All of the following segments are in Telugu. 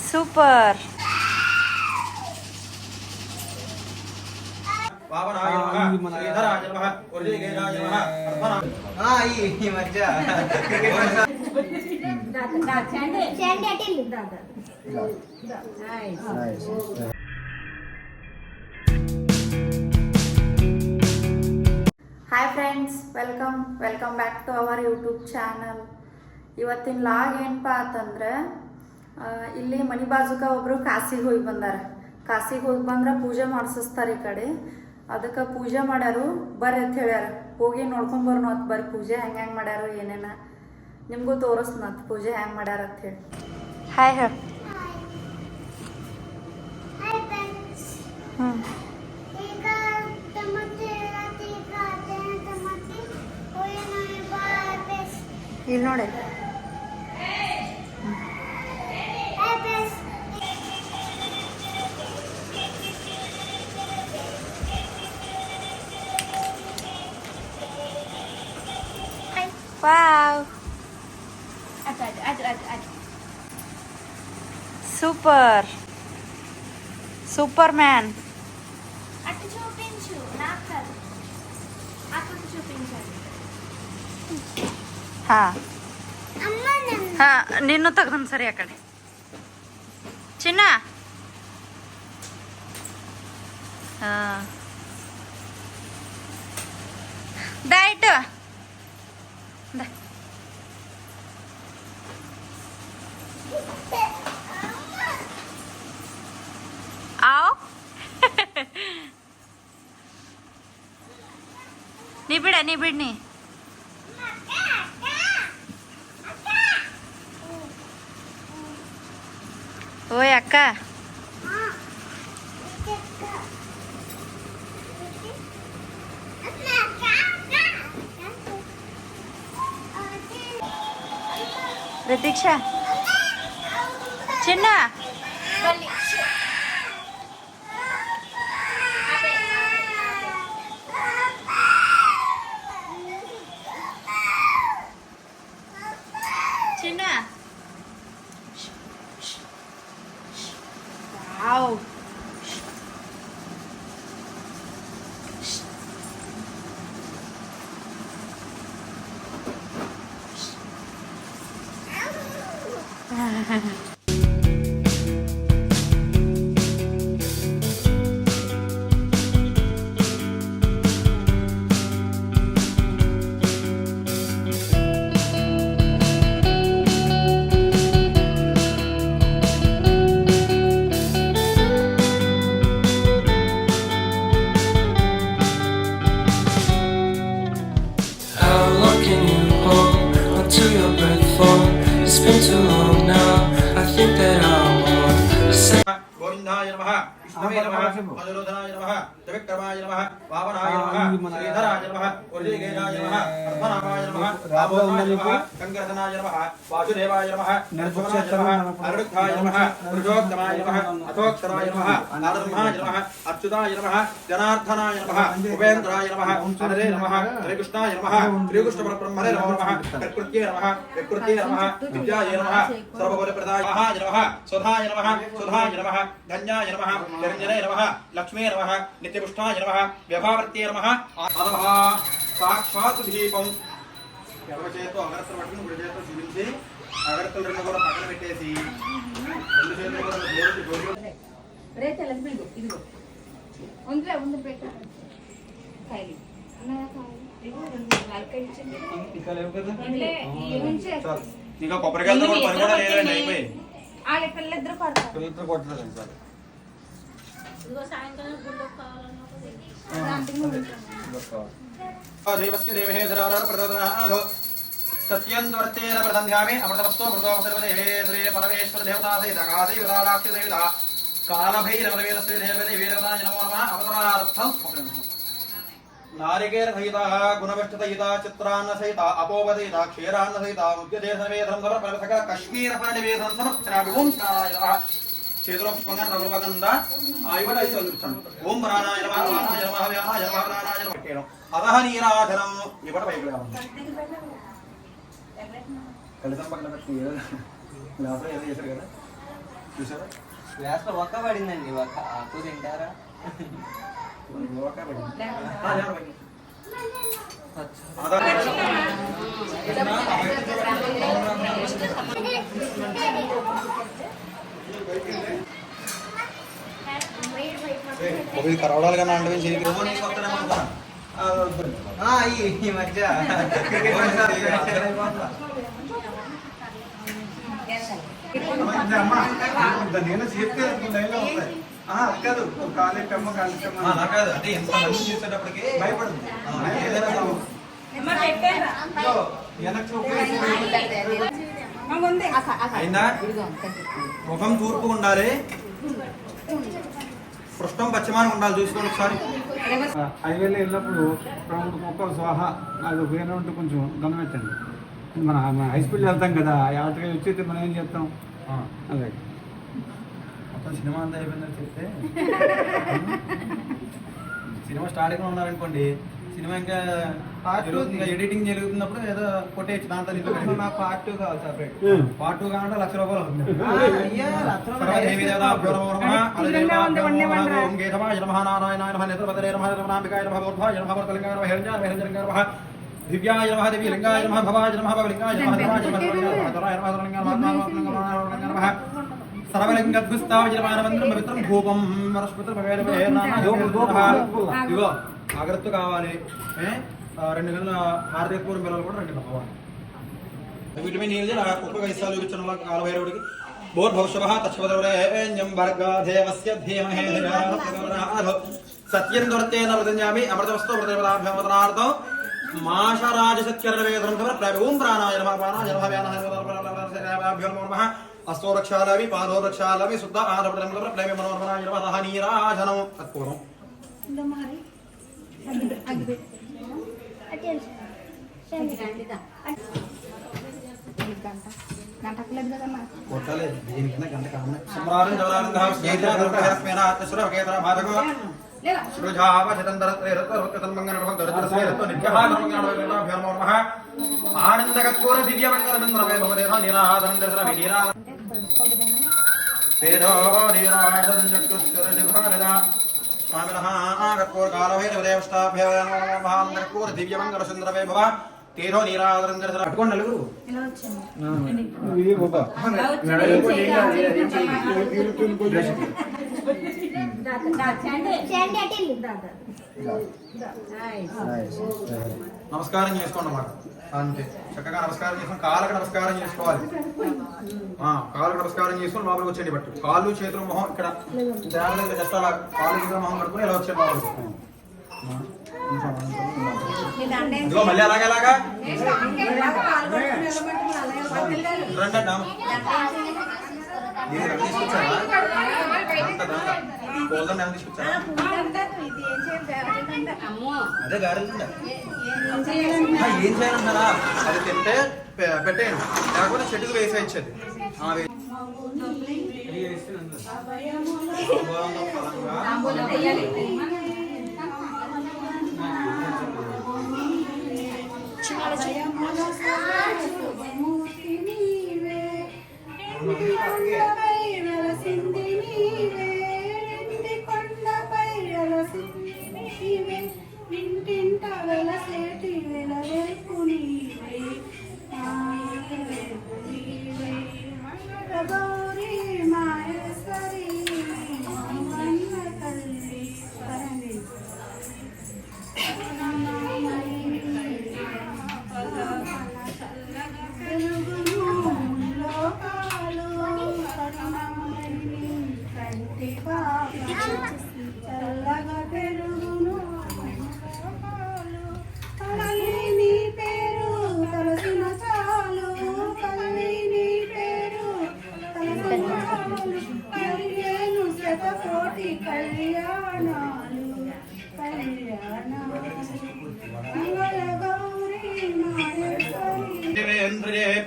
Super. Hi friends, welcome back to our YouTube channel. ಇವತ್ತಿನ ಲಾಗ್ ಏನಪ್ಪ ಅಂತಂದ್ರೆ, ಇಲ್ಲಿ ಮನಿ ಬಾಜುಕ ಒಬ್ರು ಕಾಸಿಗೆ ಹೋಗಿ ಬಂದಾರ. ಕಾಸಿಗೆ ಹೋಗಿ ಬಂದ್ರೆ ಪೂಜೆ ಮಾಡಿಸ್ತಾರೆ ಈ ಕಡೆ. ಅದಕ್ಕೆ ಪೂಜೆ ಮಾಡ್ಯಾರು, ಬರ್ರಿ ಅಂತ ಹೇಳ್ಯಾರ. ಹೋಗಿ ನೋಡ್ಕೊಂಡ್ ಬರೋಣ ಅಂತ ಬರ್ರಿ ಪೂಜೆ ಹೆಂಗೆ ಮಾಡ್ಯಾರು ಏನೇನ ನಿಮಗೂ ತೋರಿಸ್ನತ್ ಪೂಜೆ ಹೆಂಗೆ ಮಾಡ್ಯಾರ ಅಂತ ಹೇಳಿ. ಹಾಯ್ ಹೇಳ. ಇಲ್ಲಿ ನೋಡಿ, వావ్ సూపర్ సూపర్ మ్యాన్. అటు చూపించు, నాకు కాదు, అటు చూపించండి. నిన్ను తగ్గను సరే అక్కడ చిన్న డైట్ आओ. निबिड़ नी ओए अक्का प्रतीक्षा चिन्ना चिन्ना wow been too long now. I think that I want to say గోవిందాయ నమః, విష్ణువే నమః, మధురూధనాయ నమః, త్రివిక్రమాయ నమః, వామనాయ నమః, శ్రీధరాయ నమః, వరుణీకేశాయ నమః, పద్మనాభాయ నమః, రామోదాయ నమః, కంకరధనాయ నమః, వాసుదేవాయ నమః, నరసింహాయ నమః, అరుణాయ నమః, పురుషోత్తమాయ నమః, అథోక్షరాయ నమః, నారసింహాయ నమః, అచ్యుతాయ నమః, జనార్దనాయ నమః, ఉపేంద్రాయ నమః, హరే నమః, శ్రీకృష్ణాయ నమః, శ్రీకృష్ణ పరబ్రహ్మణే నమః, ప్రకృత్యే నమః, వికృత్యే నమః, విద్యాయ నమః, సర్వబలప్రదాయ నమః, సుధాయ నమః, సుధాయ నమః, ధన్యాయ నమః, నిరంజనాయ నమః, లక్ష్మీ నమః, నిత్యపుష్టాయ నమః, వ్యభావర్త్యే నమః. అదః సాక్షాత్ దీపం ఎడమ చేతితో అగరత్తులు పట్టుకుని కుడి చేతితో చూపించి అగరత్తులు రెండు కూడా పక్కన పెట్టేసి రెండు చేతులు కూడా జోడించి ఇదిగో ఉంది పెట్టు కాయలు ఇంకా కొబ్బరికాయలతో కూడా పని కూడా లేదండి, అయిపోయి పిల్లలిద్దరు కొడతారు. పిల్లలతో కొట్టలేదు సార్. దేవస్య దేవహేధరార ప్రదనాథో సత్యంద్వర్తేన ప్రదంధ్యామి అమృతమస్తో మృతోపసర్వదేహే శ్రీ పరమేశ్వర దేవతా సహిత కాశీ విరాళాక్షి సహిత కాలభైరవ వీరశ్రీ దేవదే వీరవదాయ నమో నమః. అవతారార్థం నారికేర సహిత గుణవిష్ఠ సహిత చిత్రాన్న సహిత అపోవదయిత క్షీరాన్న సహిత ముఖ్యదేశ నివేదనం సమర్పణ కశ్మీర ఫల నివేదనం సమర్పణ. ఓం చేతిలో పుష్పంగా నవగంధ ఆయుధ ఓం ప్రాణాయ నమః, ప్రాణాయ నమః, వ్యానాయ నమః, ప్రాణాయ నమః. పట్టేయడం అదహ నీరాజనం ఈ పట పైకి రావడం కలిసం పక్కన పెట్టి గ్లాసులో ఏదో చేశారు కదా చూసారా గ్లాస్లో ఒక్క పడిందండి ఒక్క ఆకు తింటారా ఓకే పడింది ఒకటి కరవడాలి కన్నా అంటే ఈ మధ్య కాదు కాలేకమ్మ కాదు అంటే ఎంత మంది చూసేటప్పటికి భయపడుతుంది అయిందా ముఖం తూర్పు ఉండాలి పృష్ఠం పశ్చిమానికి ఉండాలి చూసుకోండి ఒకసారి హైవేలో వెళ్ళినప్పుడు ప్రముఖ మొక్క స్వాహ అది వేరే ఉంటే కొంచెం గమనించండి మన హై స్పీడ్ వెళ్తాం కదా యాత్ర వచ్చి మనం ఏం చేస్తాం అలాగే మొత్తం సినిమా అంతా అయిపోయిందని చెప్తే సినిమా స్టార్టింగ్ ఉన్నారనుకోండి సినిమా ఇంకా ఎడిటింగ్ జరుగుతున్నప్పుడు ఏదో కొట్టేయచ్చు దాంతో నా పార్ట్ 2 కావాలి సపరేట్ పార్ట్ 2 కావాలంటే లక్ష రూపాయలు అవుతుంది దివ్యాయ నమః దివ్యలింగాయ నమః భవాయ నమః భవలింగాయ నమః దేవాయ నమః సర్వలింగద్గుస్తాయ నమః పవిత్రం భూపం ఇగో జాగ్రత్త కావాలి 2 గంటల హార్దిక పూర్వం పిల్లలు కూడా 2 కావాలి విటమిన్ నీళ్ళు కుక్క గైసాలు చూపించిన కాలభైరవుడికి భోర్భవశవః తచ్చవదవరేణ్యం భర్గదేవస్య ధీమహే సత్యం దొరతేన వృతంజామి అమృతవస్తు వృతపదాభ్యమతనార్థం మాషరాజసత్యర్వేదం ఓం ప్రాణాయ నమః ప్రాణాయ నమః వ్యానాయ నమః అస్తో రక్షాలవి పాదో రక్షాలవి శుద్ధ ఆరవడం ప్రేమ మనోర్మనాయ నమః నీరాజనం తత్పూర్వం కొట్టాలి దీనికన్నా గంట కావాలి సమ్రారం జవరానందః స్నేహితురానందః ఆత్మశ్రవకేతర బాధకో ఆనందకూర దివ్యమంగళ సుందర వైభవ తీరో నీరాధరం పట్టుకోండి నలుగురు నమస్కారం చేసుకోండి అన్నమాట అంతే చక్కగా నమస్కారం చేసుకుని కాళ్ళకి నమస్కారం చేసుకోవాలి కాళ్ళకి నమస్కారం చేసుకుని లోపలికి వచ్చేయండి బట్టు కాళ్ళు చేతులు మొహం ఇక్కడ జస్ట్ అలా కాళ్ళు చేతులు మొహం కట్టుకుని ఇలా వచ్చే లోపలికి ఇదిగో మళ్ళీ అలాగేలాగా రండి అదే గారెలు ఏం చేయాలన్నారా అది తింటే పెట్టేయండి లేకపోతే చెట్టుకు వేసేయచ్చది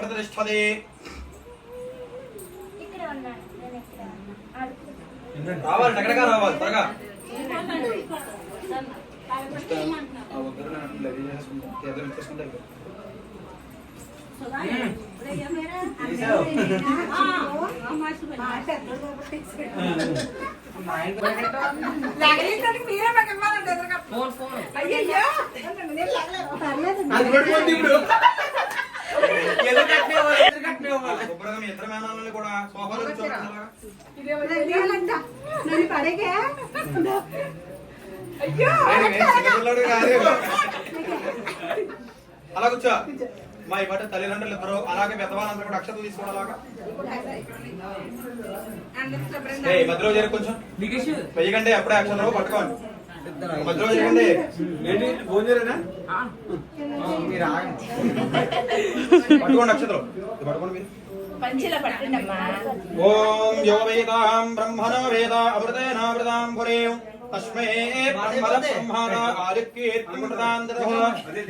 ప్రతిష్టది రావాలి ఎక్కడికా రావాలి త్వరగా అది చేసుకుంటాం తీర్థం ఇచ్చేసుకుంటారు శుభ్రంగా మీ ఇద్దరు మేనాలని కూడా సోఫాలో కూర్చోబెట్టుకున్నారా? చిన్నపిల్లాడు కాదే. అలా కూర్చో మా ఈ పాట తల్లిదండ్రులు ఇద్దరు అలాగే పెద్దవాళ్ళందరూ కూడా అక్షతలు తీసుకోవడం అలాగా మధ్యలో చేరు కొంచెం వెయ్యకండి అప్పుడే అక్షతలు పట్టుకోండి మధ్యలో చేయండి ఏంటి భోజనేనా మీరు ఆగండి. పట్టుకోండి అక్షతలు పట్టుకోండి మీరు పంచిలా పట్టండమ్మా. ఓం యో వేదాం బ్రహ్మణో వేద అమృతేనామృతాం పురీం తస్మై బ్రహ్మణ బ్రహ్మాణ ఆదికీర్తిమృతాంతరః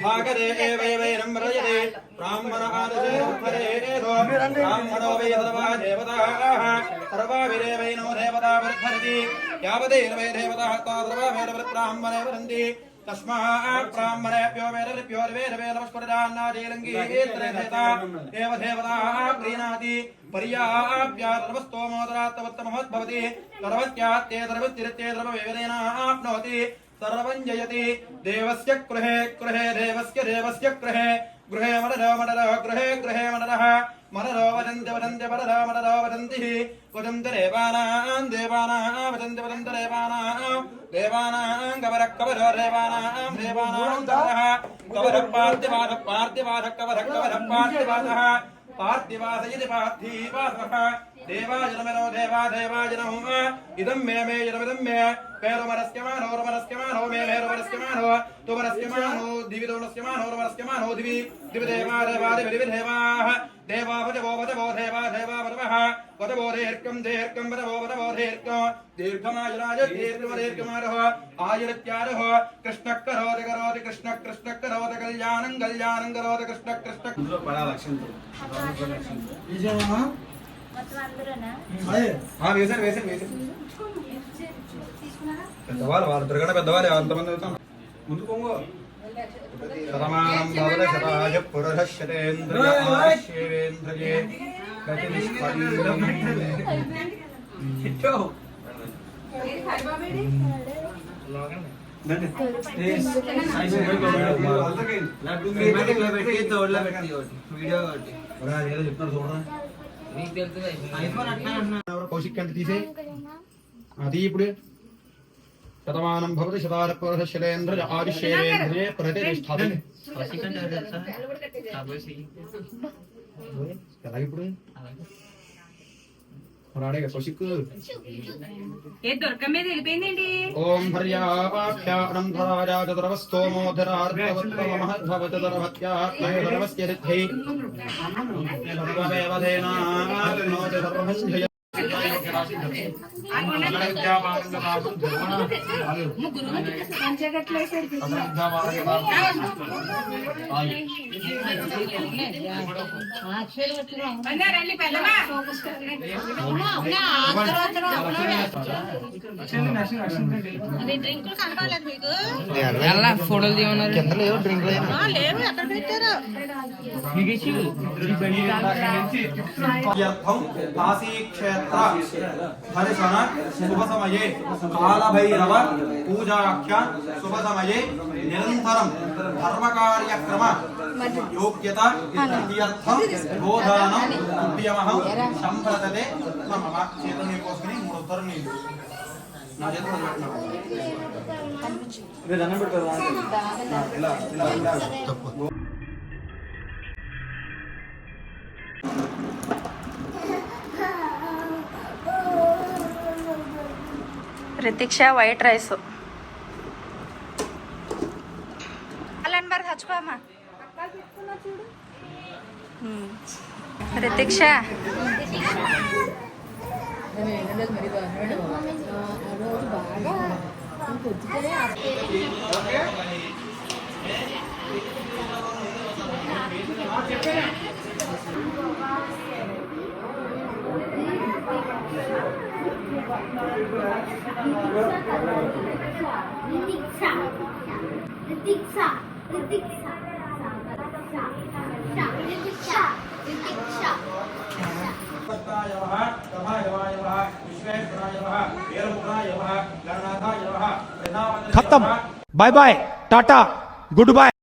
భాగదే ఏవైనం రజతే బ్రాహ్మణ ఆదశేదో బ్రాహ్మణో వేదవా దేవతాః సర్వావిరేవైనో దేవతా వర్ధరతి యావదేవై దేవతాః తాదర్వావేద బ్రాహ్మణే వదంతి తస్మాత్ బ్రాహ్మణేభ్యో వేదలిభ్యో వేదవేదనమస్కృతాన్నాదీలంగీర్తనేత ఏవ దేవతాః ప్రీణాతి పర్యాప్యాదర్వస్తోమోదరాత్తమహద్భవతి సర్వత్యాత్తే సర్వతిరిత్తే సర్వవేదేనాప్నోతి సర్వం జయతి దేవస్య గృహే గృహే దేవస్య దేవస్య గృహే గృహే మడరో మడరో గృహే గృహే మడరః మడరో వదంతి వదంతి మడరో మడరో వదంతి వదంతి దేవానాం దేవానాం వదంతి వదంతి దేవానాం దేవానాం కవర కవరో దేవానాం దేవానాం కవరః కవర పార్థివాద పార్థివాద కవర కవర పార్థివాదః పార్థివాసయతి పార్థివాసః దేవాజనమనో దేవా దేవాజనం ఇదం మే మే ఇదమిదం మే పేరుమరస్యమానో రమరస్యమానో మే మేరుమరస్యమానో తుమరస్యమానో దివిదోనస్యమానో రమరస్యమానో దివి దివి దేవా దేవా దివి దేవాః దేవా వదవో వదవో దేవా దేవా వదవః వదవో దీర్ఘం దీర్ఘం వదవో వదవో దీర్ఘం దీర్ఘమాయురాజ దీర్ఘమదీర్ఘమారః ఆయురత్యారః కృష్ణ కరోతి కరోతి కృష్ణ కృష్ణ కరోతి కళ్యాణం కళ్యాణం కరోతి కృష్ణ కృష్ణ ఇందులో పడాలి లక్ష్యంతో మొత్తం అందరూనా? వేసారు వేసారు వేసారు పెద్దవాళ్ళు వాళ్ళ తిరగడ పెద్దవాళ్ళు అంతమంది అవుతాం ముందు కొంగు శతమానం భవత శతాయ పురుష శతేంద్రియ ఆయుష్యేంద్రియే గతినిష్పదీయం వీడియో ఒకటి ఏదో చెప్తున్నారు చూడరా మీకు తెలుస్తుంది ఐఫోన్ అట్లా అంటున్నా కౌశిక్ అంటే తీసే అది ఇప్పుడు శతమానం భవతి శతాయ పురుష శతేంద్రియ ఆయుష్యేంద్రియే ప్రతిష్టతి ఎలా ఇప్పుడు రాడే కౌశిక్ ఏ దొరక మీద వెళ్ళిపోయిందేంటి? ఓం హర్యావాప్యానం ధరాజా చతురవస్తోమోధరార్ధవత్తమహద్భవతరవత్యాత్మయధరవస్య రిద్ధై సర్వదేవదేనానోతి సర్వభంజయ రండి పెద్దమా. ఫోటోలు తీయమన్నారు కాశీక్షేత్ర దర్శన శుభ సమయే కాలభైరవ పూజాఖ్య శుభ సమయే నిరంతరం ధర్మకార్యక్రమ యోగ్యత ఇత్యర్థం గోదానం ఉద్యమహం సంప్రదతే మమ చేతులు నీళ్ళు పోసుకుని 3 ఉత్తరం నీళ్ళు నా చేతులు దండం పెడతారు ఇలా ఇలా ఇలా తప్పు రితిక్ష వైట్ రైస్ అలాంటి మరి హచ్చుకోమ్మా రితిక్ష Ritiksa. भक्ताय नमः तथागवाय नमः विश्वेश्वराय नमः वीरमुद्राय नमः गणनाथाय नमः खत्म bye bye tata good bye